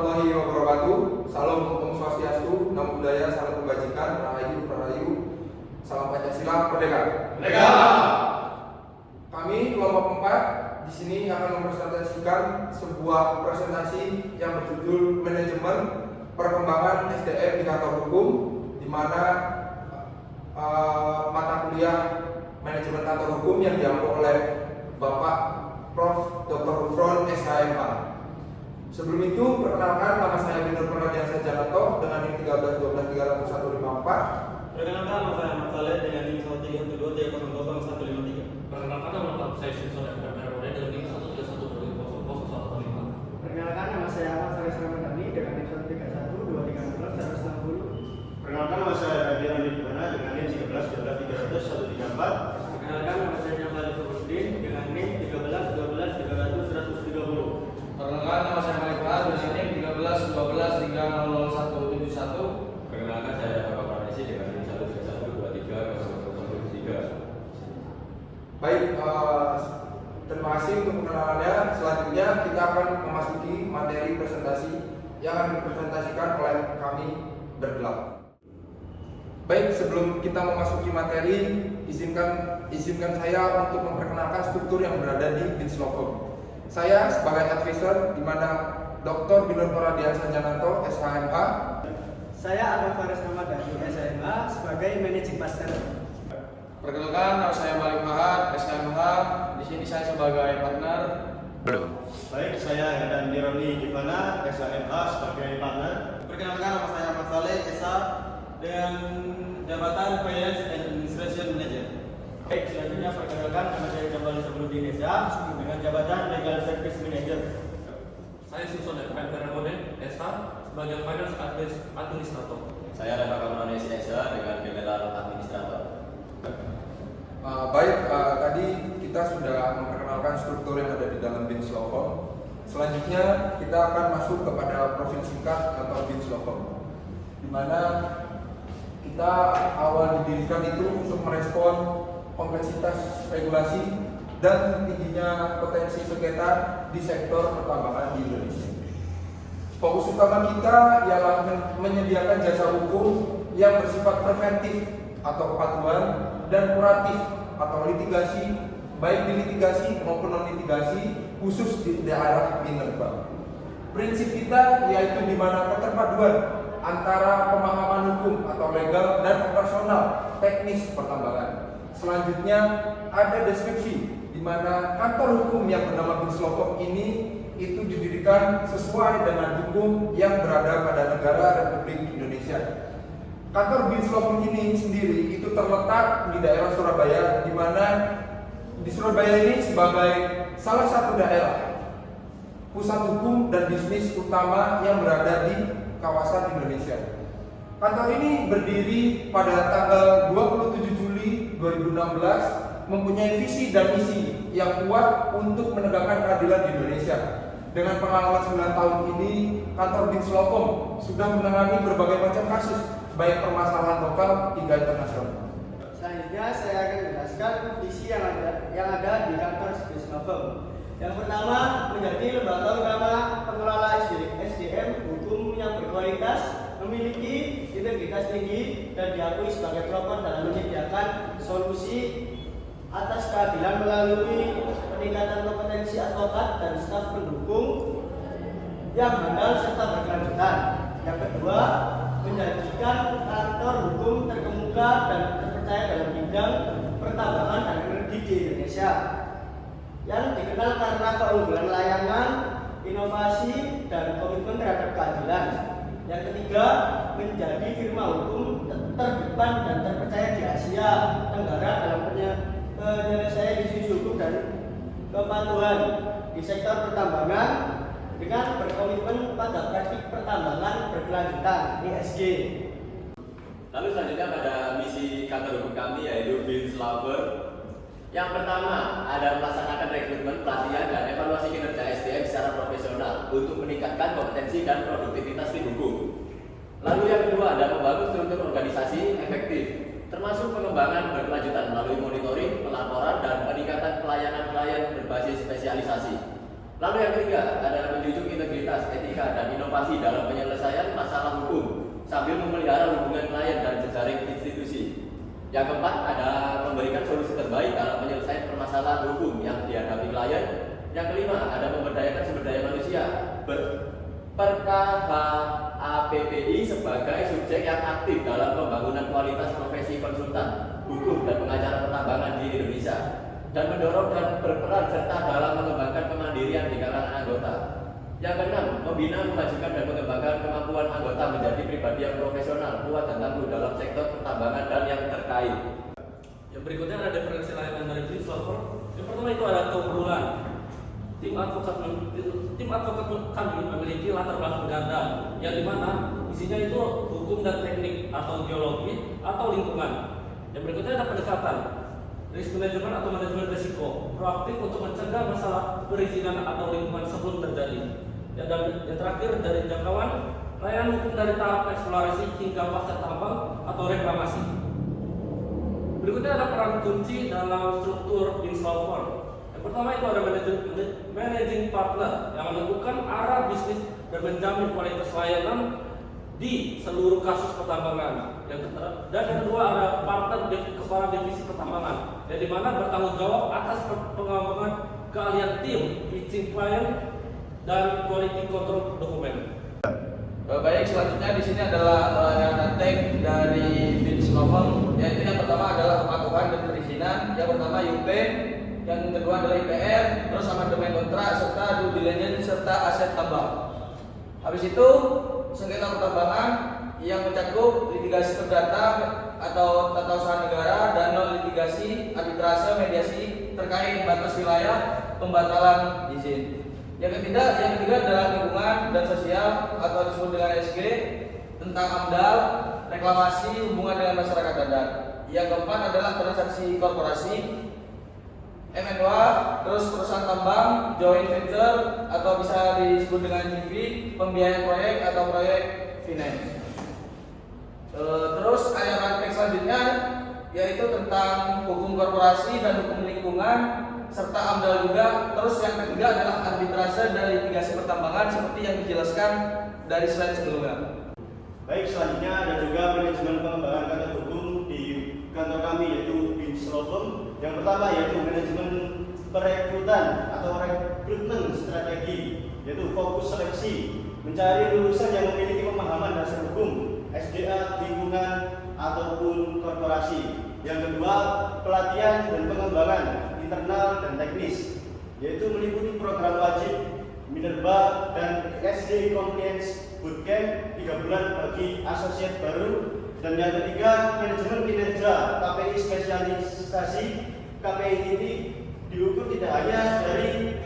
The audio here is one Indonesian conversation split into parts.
warahmatullahi wabarakatuh. Salam Om Swastiastu, Namo Buddhaya, salam kebajikan, rahayu, salam Pancasila, merdeka. Merdeka. Kami kelompok 4 di sini akan mempresentasikan sebuah presentasi yang berjudul Manajemen Perkembangan SDM di Kantor Hukum, di mana mata kuliah Manajemen Kantor Hukum yang diampu oleh Bapak Prof. Dr. Ufron SHMH. Sebelum itu, perkenalkan, nama saya Binur Pernadiansyah Jananto dengan NIM 1312154. Perkenalkan, nama saya Ahmad Saleh dengan NIM 131300153. Perkenalkan, nama saya Simpson F. Merone dengan NIM 131200115. Perkenalkan, nama saya Ahmad Faris Ramadhani dengan NIM 13116 Perkenalkan, nama saya Raden Andi Dimana dengan NIM 1313134. Perkenalkan, nama saya Jamal Sobudin dengan NIM 1312130. Perkenalkan, nama saya Malik Fahad dengan NIM 13123000171. Perkenalkan, saya Bapak Pranesi dengan NIM 131230013. Baik, terima kasih untuk pengenalannya. Selanjutnya kita akan memasuki materi presentasi yang akan dipresentasikan oleh kami berdelapan. Baik, sebelum kita memasuki materi, izinkan saya untuk memperkenalkan struktur yang berada di BINS Law Firm. Saya sebagai advisor, di mana Dr. Binur Pernadiansyah Jananto SHMH. Saya Ahmad Faris Ramadhani SHMH sebagai Managing Partner. Perkenalkan, nama saya Malik Fahad SHMH. Di sini saya sebagai partner. Baik, saya Hendan Nironi Givana SHMH sebagai partner. Perkenalkan, nama saya Ahmad Saleh SH dengan jabatan Finance and Administration Manager. Baik, selanjutnya perkenalkan, nama saya Jamal Sobudin SH dengan jabatan Legal Service Manager. Saya Simpson F. Merone SH sebagai Finance Administrator. Saya Rafa Kamranesi SH dengan General Administrator. Tadi kita sudah memperkenalkan struktur yang ada di dalam BINS Law Firm. Selanjutnya kita akan masuk kepada profil singkat atau BINS Law Firm, di mana kita awal didirikan itu untuk merespon kompleksitas regulasi dan tingginya potensi sengketa di sektor pertambangan di Indonesia. Fokus utama kita ialah menyediakan jasa hukum yang bersifat preventif atau kepatuhan dan kuratif atau litigasi, baik di litigasi maupun non litigasi, khusus di daerah minerba. Prinsip kita yaitu di mana keterpaduan antara pemahaman hukum atau legal dan operasional teknis pertambangan. Selanjutnya ada deskripsi di mana kantor hukum yang bernama BINS Law Firm ini itu didirikan sesuai dengan hukum yang berada pada negara Republik Indonesia. Kantor BINS Law Firm ini sendiri itu terletak di daerah Surabaya, di mana di Surabaya ini sebagai salah satu daerah pusat hukum dan bisnis utama yang berada di kawasan Indonesia. Kantor ini berdiri pada tanggal 27 Juli 2016, mempunyai visi dan misi yang kuat untuk menegakkan keadilan di Indonesia. Dengan pengalaman 9 tahun ini, kantor BINS Law Firm sudah menangani berbagai macam kasus, baik permasalahan lokal hingga internasional. Selanjutnya saya akan menjelaskan visi yang ada di kantor BINS Law Firm. Yang pertama, menjadi lembaga utama pengelola SDM hukum yang berkualitas, memiliki integritas tinggi dan diakui sebagai pelopor dalam menyediakan solusi atas keadilan melalui peningkatan kompetensi advokat dan staf pendukung yang handal serta berkelanjutan. Yang kedua, menjadikan kantor hukum terkemuka dan terpercaya dalam bidang pertambangan dan energi di Indonesia, yang dikenal karena keunggulan layanan, inovasi, dan komitmen terhadap keadilan. Yang ketiga, menjadi firma hukum terdepan dan terpercaya di Asia Tenggara dalam penyelesaian isu hukum dan kepatuhan di sektor pertambangan dengan berkomitmen pada praktik pertambangan berkelanjutan (ESG). Lalu selanjutnya pada misi kantor hukum kami yaitu BINS Law Firm. Yang pertama ada melaksanakan rekrutmen, pelatihan, dan evaluasi kinerja SDM secara profesional untuk meningkatkan kompetensi dan produktivitas tim hukum. Lalu yang kedua ada membangun struktur organisasi efektif, termasuk pengembangan berkelanjutan melalui monitoring, pelaporan, dan peningkatan pelayanan klien berbasis spesialisasi. Lalu yang ketiga ada menjunjung integritas, etika, dan inovasi inovasi dalam penyelesaian masalah hukum sambil memelihara hubungan klien dan jejaring institusi. Yang keempat, ada memberikan solusi terbaik dalam penyelesaian permasalahan hukum yang dihadapi klien. Yang kelima, ada memberdayakan sumber daya manusia PKHAPPI sebagai subjek yang aktif dalam pembangunan kualitas profesi konsultan hukum dan pengacara pertambangan di Indonesia, dan mendorong dan berperan serta dalam mengembangkan kemandirian di kalangan anggota. Yang keenam, membina, memajukan dan mengembangkan kemampuan anggota menjadi pribadi yang profesional, kuat dan tangguh dalam sektor pertambangan dan yang terkait. Yang berikutnya ada referensi layanan dari Beans Lover. Yang pertama itu ada keunggulan. Tim advokat kami memiliki latar belakang ganda, yang dimana isinya itu hukum dan teknik atau geologi atau lingkungan. Yang berikutnya ada pendekatan risk management atau manajemen risiko, proaktif untuk mencegah masalah perizinan atau lingkungan sebelum terjadi. Yang terakhir dari jangkauan layanan hukum dari tahap eksplorasi hingga pasca tambang atau reklamasi. Berikutnya ada peran kunci dalam struktur Beans Lover. Yang pertama itu ada managing partner yang menentukan arah bisnis dan menjamin kualitas layanan di seluruh kasus pertambangan. Dan yang kedua ada partner kepala divisi pertambangan, yang dimana bertanggung jawab atas pengembangan keahlian tim, pitching klien, dan quality control dokumen. Baik, selanjutnya di sini adalah layanan tag dari Beans Lover, yaitu yang pertama adalah kepatuhan dan perizinan, yang pertama UP, yang kedua adalah IPR, terus amandemen kontrak serta due diligence serta aset tambang. Habis itu sengketa pertambangan yang mencakup litigasi perdata atau tata usaha negara dan non litigasi, arbitrase, mediasi terkait batas wilayah, pembatalan izin. Yang ketiga adalah lingkungan dan sosial atau disebut dengan SG, tentang AMDAL, reklamasi, hubungan dengan masyarakat adat. Yang keempat adalah transaksi korporasi, M&A, terus perusahaan tambang, joint venture atau bisa disebut dengan JV, pembiayaan proyek atau proyek finance. Terus area praktek selanjutnya yaitu tentang hukum korporasi dan hukum lingkungan serta AMDAL juga. Terus yang ketiga adalah arbitrase dan litigasi pertambangan seperti yang dijelaskan dari slide sebelumnya. Baik, selanjutnya ada juga manajemen pengembangan kantor hukum di kantor kami yaitu Beans Lover. Yang pertama yaitu manajemen perekrutan atau rekrutmen strategi, yaitu fokus seleksi, mencari lulusan yang memiliki pemahaman dasar hukum, SDA, lingkungan ataupun korporasi. Yang kedua, pelatihan dan pengembangan internal dan teknis, yaitu meliputi program wajib, Minerba dan SD Compliance Bootcamp 3 bulan bagi asosiat baru. Dan yang ketiga, manajemen kinerja KPI spesialisasi. KPI ini diukur tidak hanya dari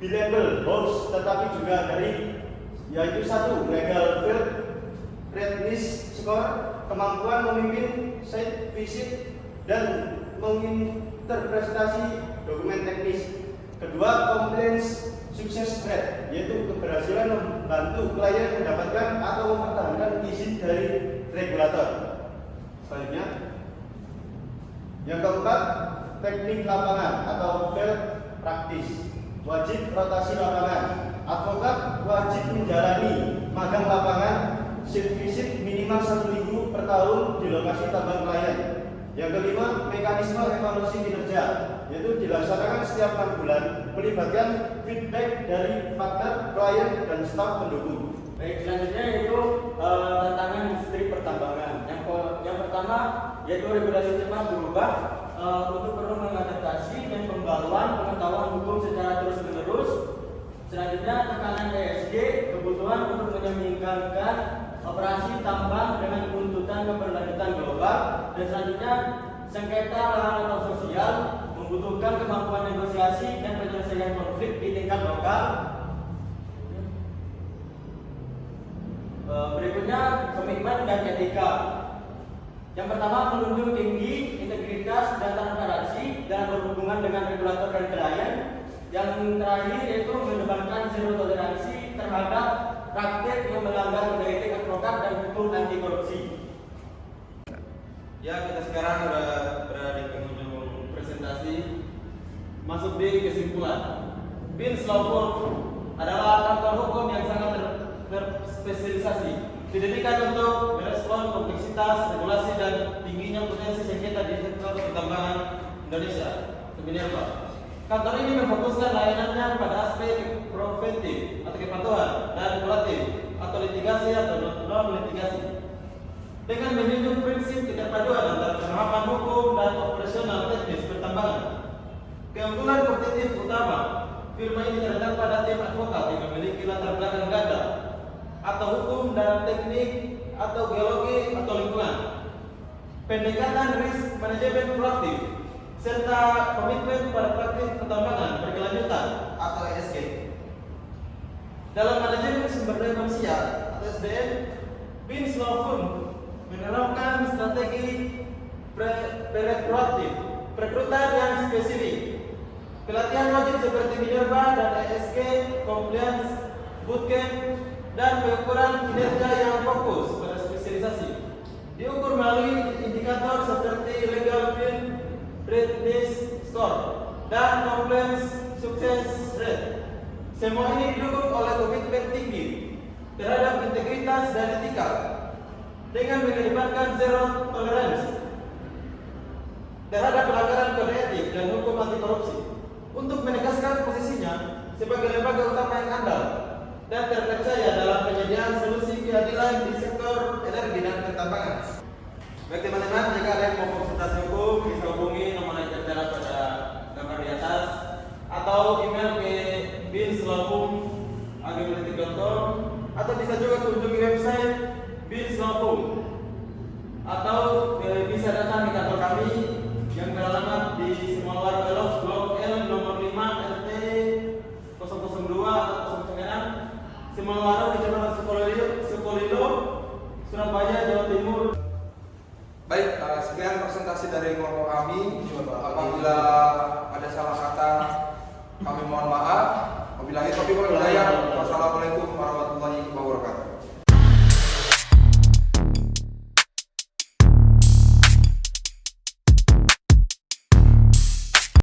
B-level host, tetapi juga dari yaitu satu, legal field readiness score, kemampuan memimpin site visit dan menginterpretasi dokumen teknis. Kedua, compliance success rate, yaitu keberhasilan membantu klien mendapatkan atau mempertahankan izin dari regulator. Selanjutnya, yang keempat, teknik lapangan atau field practice, wajib rotasi lapangan. Advokat wajib menjalani magang lapangan, shift visit minimal 1 minggu per tahun di lokasi tambang klien. Yang kelima, mekanisme evaluasi kinerja, yaitu dilaksanakan setiap 6 bulan, melibatkan feedback dari partner, klien, dan staf pendukung. Baik, selanjutnya yaitu tantangan industri pertambangan. Yang pertama yaitu regulasi cepat berubah, untuk perlu mengadaptasi dan pembaruan pengetahuan hukum secara terus-menerus. Selanjutnya tekanan ESG, kebutuhan untuk menyeimbangkan operasi tambang dengan tuntutan keberlanjutan global. Dan selanjutnya sengketa lahan atau sosial, membutuhkan kemampuan negosiasi dan penyelesaian konflik di tingkat lokal. Berikutnya komitmen dan etika. Yang pertama, menunjuk tinggi integritas dan transparansi dalam berhubungan dengan regulator dan klien. Yang terakhir yaitu mengedepankan zero toleransi terhadap praktik yang melanggar kode etik advokat dan hukum anti korupsi. Ya, kita sekarang berada di penghujung presentasi. Masuk di kesimpulan. Beans Lover adalah kantor hukum yang sangat berspesialisasi, didedikan untuk merespon kompleksitas, regulasi, dan tingginya potensi sengketa di sektor pertambangan Indonesia. Minerba. Kantor ini memfokuskan layanannya pada aspek preventif atau kepatuhan dan kuratif atau litigasi atau non-litigasi. Dengan menunjukkan prinsip keterpaduan antara pemahaman hukum dan operasional teknis pertambangan. Keunggulan kompetitif utama firma ini terletak pada tim advokat yang memiliki latar belakang ganda atau hukum dan teknik atau geologi atau lingkungan. Pendekatan risk manajemen proaktif serta komitmen pada praktik pertambangan berkelanjutan atau ESG. Dalam manajemen sumber daya manusia atau SDM, Vince Law Firm menerapkan strategi proaktif, perekrutan yang spesifik, pelatihan wajib seperti Minerba dan ESG, compliance, bootcamp, dan pengukuran kinerja yang fokus pada spesialisasi. Diukur melalui indikator seperti legal field readiness score dan compliance success rate. Semua ini didukung oleh komitmen tinggi terhadap integritas dan etika dengan mengedepankan zero tolerance terhadap pelanggaran kode etik dan hukum anti korupsi untuk menegaskan posisinya sebagai lembaga utama yang andal dan terpercaya dalam penyediaan solusi keadilan di sektor energi dan pertambangan. Baik teman-teman, jika ada yang mau konsultasi hukum bisa hubungi nomor yang tertera pada gambar di atas atau email ke binslawfirm@gmail.com atau bisa juga kunjungi website binslawfirm atau bisa datang di kantor kami yang beralamat di Simolwar Belok Blok L nomor 5 RT 002 atau 09 Simolwar Kecamatan Sukolilo, Surabaya, Jawa Timur. Baik, sekian presentasi dari kelompok kami. Apabila ada salah kata, kami mohon maaf. Wabillahi taufiq wal hidayah. Wassalamualaikum